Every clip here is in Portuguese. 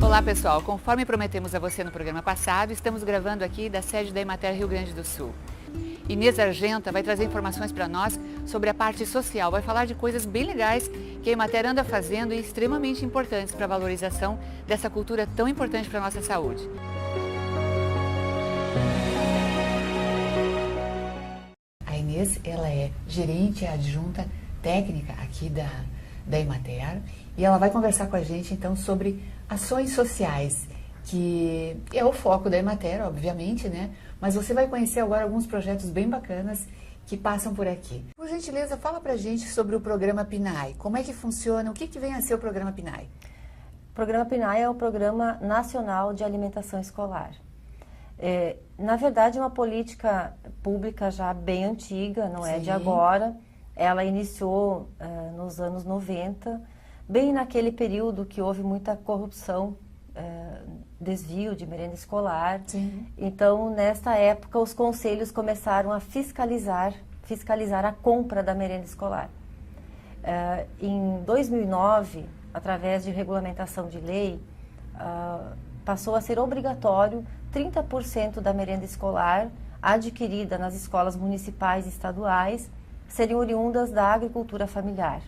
Olá pessoal, conforme prometemos a você no programa passado, estamos gravando aqui da sede da Emater Rio Grande do Sul. Inês Argenta vai trazer informações para nós sobre a parte social, vai falar de coisas bem legais que a Emater anda fazendo e extremamente importantes para a valorização dessa cultura tão importante para a nossa saúde. A Inês, ela é gerente adjunta técnica aqui da Emater e ela vai conversar com a gente então sobre ações sociais, que é o foco da Emater, obviamente, né? Mas você vai conhecer agora alguns projetos bem bacanas que passam por aqui. Por gentileza, fala pra gente sobre o programa PNAE. Como é que funciona? O que vem a ser o programa PNAE? O programa PNAE é o Programa Nacional de Alimentação Escolar. Na verdade, é uma política pública já bem antiga, não é de agora. Ela iniciou nos anos 90, bem naquele período que houve muita corrupção, desvio de merenda escolar. Sim. Então, nesta época, os conselhos começaram a fiscalizar a compra da merenda escolar. Em 2009, através de regulamentação de lei, passou a ser obrigatório 30% da merenda escolar adquirida nas escolas municipais e estaduais serem oriundas da agricultura familiar.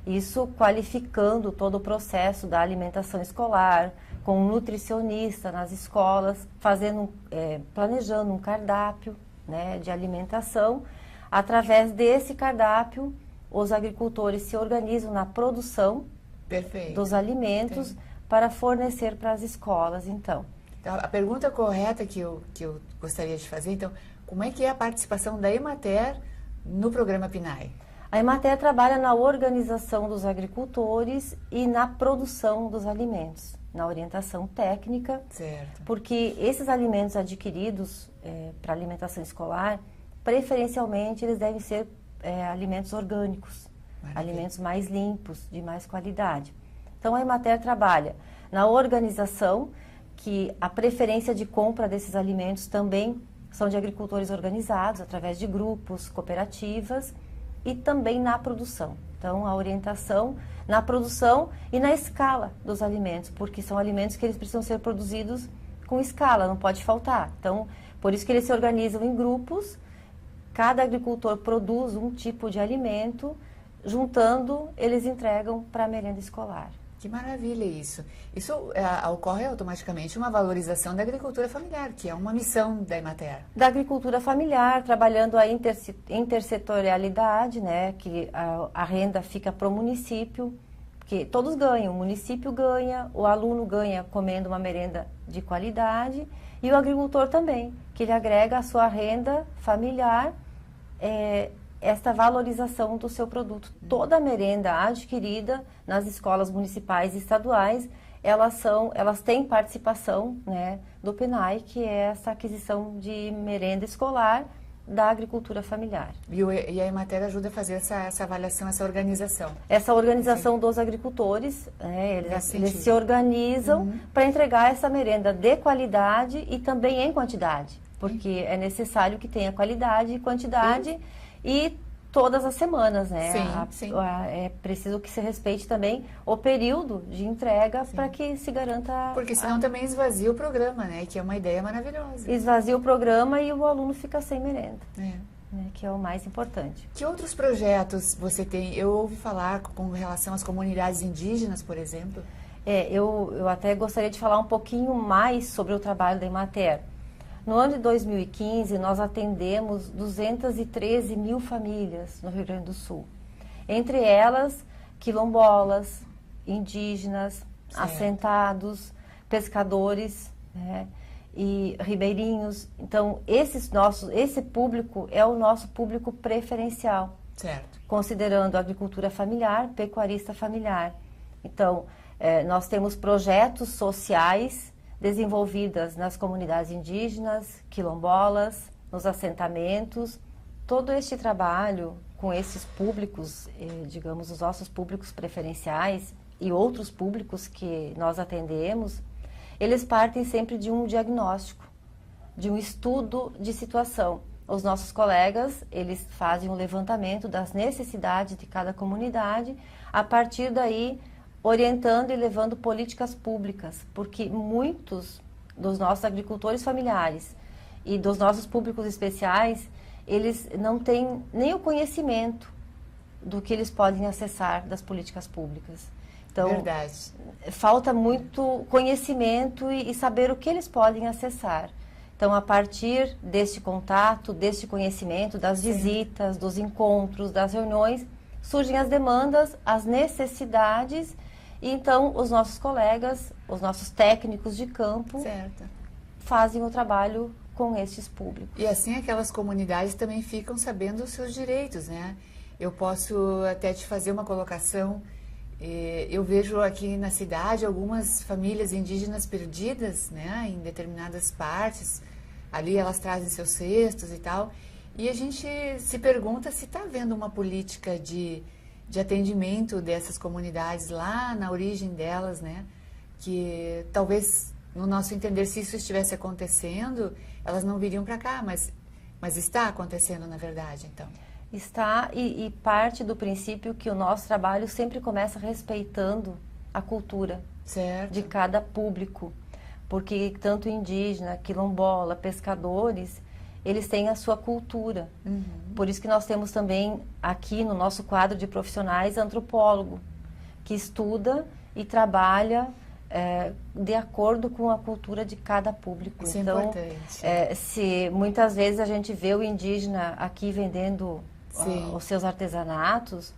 Isso qualificando todo o processo da alimentação escolar, com um nutricionista nas escolas, planejando um cardápio, né, de alimentação. Através desse cardápio, os agricultores se organizam na produção dos alimentos para fornecer para as escolas, então. A pergunta correta que eu gostaria de fazer, então, como é que é a participação da Emater no programa PNAE? A Emater trabalha na organização dos agricultores e na produção dos alimentos, na orientação técnica, certo. Porque esses alimentos adquiridos para alimentação escolar, preferencialmente eles devem ser alimentos orgânicos, alimentos mais limpos, de mais qualidade. Então a Emater trabalha na organização, que a preferência de compra desses alimentos também são de agricultores organizados, através de grupos, cooperativas, e também na produção. Então, a orientação na produção e na escala dos alimentos, porque são alimentos que eles precisam ser produzidos com escala, não pode faltar. Então, por isso que eles se organizam em grupos, cada agricultor produz um tipo de alimento, juntando, eles entregam para a merenda escolar. Que maravilha isso. Isso ocorre automaticamente uma valorização da agricultura familiar, que é uma missão da Emater. Da agricultura familiar, trabalhando a intersetorialidade, né, que a renda fica para o município, que todos ganham, o município ganha, o aluno ganha comendo uma merenda de qualidade e o agricultor também, que ele agrega a sua renda familiar, esta valorização do seu produto. Toda a merenda adquirida nas escolas municipais e estaduais, elas têm participação, né, do PNAE, que é essa aquisição de merenda escolar da agricultura familiar. E a Emater ajuda a fazer essa avaliação, essa organização? Essa organização dos agricultores, né, eles se organizam para entregar essa merenda de qualidade e também em quantidade, porque é necessário que tenha qualidade e quantidade e todas as semanas, né? Sim. É preciso que se respeite também o período de entrega para que se garanta... Porque senão também esvazia o programa, né? Que é uma ideia maravilhosa. Esvazia o programa e o aluno fica sem merenda, né? Que é o mais importante. Que outros projetos você tem? Eu ouvi falar com relação às comunidades indígenas, por exemplo. Eu até gostaria de falar um pouquinho mais sobre o trabalho da Emater. No ano de 2015, nós atendemos 213 mil famílias no Rio Grande do Sul. Entre elas, quilombolas, indígenas, assentados, pescadores, né, e ribeirinhos. Então, esse público é o nosso público preferencial. Certo. Considerando a agricultura familiar, pecuarista familiar. Então, nós temos projetos sociais desenvolvidas nas comunidades indígenas, quilombolas, nos assentamentos. Todo este trabalho com esses públicos, digamos, os nossos públicos preferenciais e outros públicos que nós atendemos, eles partem sempre de um diagnóstico, de um estudo de situação. Os nossos colegas, eles fazem um levantamento das necessidades de cada comunidade, a partir daí orientando e levando políticas públicas, porque muitos dos nossos agricultores familiares e dos nossos públicos especiais, eles não têm nem o conhecimento do que eles podem acessar das políticas públicas. Então, Verdade. falta muito conhecimento e saber o que eles podem acessar. Então, a partir deste contato, deste conhecimento, das visitas, dos encontros, das reuniões, surgem as demandas, as necessidades, e então os nossos colegas, os nossos técnicos de campo, Certo. fazem o trabalho com estes públicos. E assim aquelas comunidades também ficam sabendo os seus direitos, né? Eu posso até te fazer uma colocação. Eu vejo aqui na cidade algumas famílias indígenas perdidas, né, em determinadas partes. Ali elas trazem seus cestos e tal. E a gente se pergunta se está havendo uma política de atendimento dessas comunidades lá na origem delas, né? Que talvez, no nosso entender, se isso estivesse acontecendo, elas não viriam para cá, mas está acontecendo na verdade, então. Está, e parte do princípio que o nosso trabalho sempre começa respeitando a cultura Certo. de cada público, porque tanto indígena, quilombola, pescadores, eles têm a sua cultura. Uhum. Por isso que nós temos também aqui no nosso quadro de profissionais antropólogo, que estuda e trabalha de acordo com a cultura de cada público. Isso então, é importante. se muitas vezes a gente vê o indígena aqui vendendo os seus artesanatos,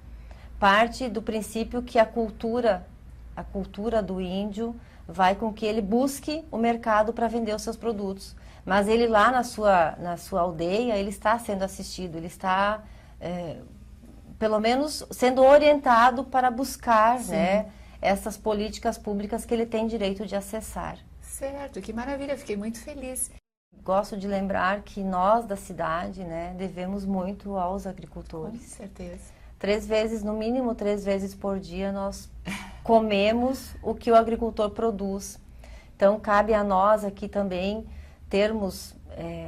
parte do princípio que a cultura do índio vai com que ele busque o mercado para vender os seus produtos. Mas ele lá na sua aldeia, ele está sendo assistido, ele está, pelo menos, sendo orientado para buscar, né, essas políticas públicas que ele tem direito de acessar. Certo, que maravilha, fiquei muito feliz. Gosto de lembrar que nós da cidade, né, devemos muito aos agricultores. Com certeza. 3 vezes, no mínimo 3 vezes por dia, nós comemos o que o agricultor produz. Então, cabe a nós aqui também termos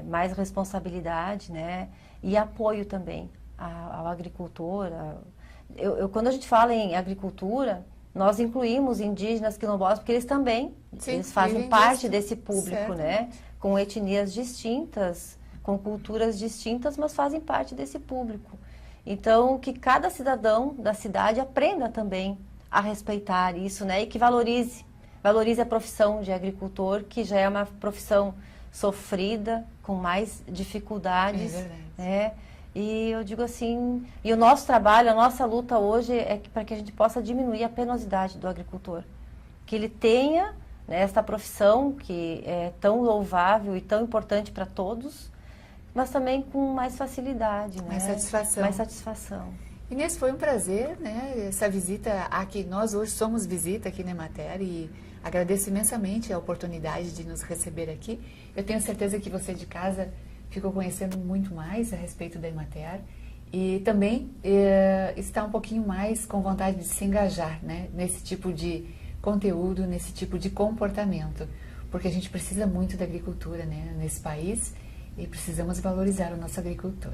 mais responsabilidade, né, e apoio também ao agricultor. Quando a gente fala em agricultura, nós incluímos indígenas, quilombolas, porque eles também eles fazem parte desse público, né, com etnias distintas, com culturas distintas, mas fazem parte desse público. Então, que cada cidadão da cidade aprenda também a respeitar isso, né, e que valorize a profissão de agricultor, que já é uma profissão sofrida, com mais dificuldades. É verdade. Né? E eu digo assim, e o nosso trabalho, a nossa luta hoje é para que a gente possa diminuir a penosidade do agricultor. Que ele tenha, né, esta profissão que é tão louvável e tão importante para todos, mas também com mais facilidade, né? Mais satisfação. Mais satisfação. Inês, foi um prazer, né, essa visita aqui. Nós hoje somos visita aqui na Emater e agradeço imensamente a oportunidade de nos receber aqui. Eu tenho certeza que você de casa ficou conhecendo muito mais a respeito da Emater e também está um pouquinho mais com vontade de se engajar, né, nesse tipo de conteúdo, nesse tipo de comportamento, porque a gente precisa muito da agricultura, né, nesse país, e precisamos valorizar o nosso agricultor.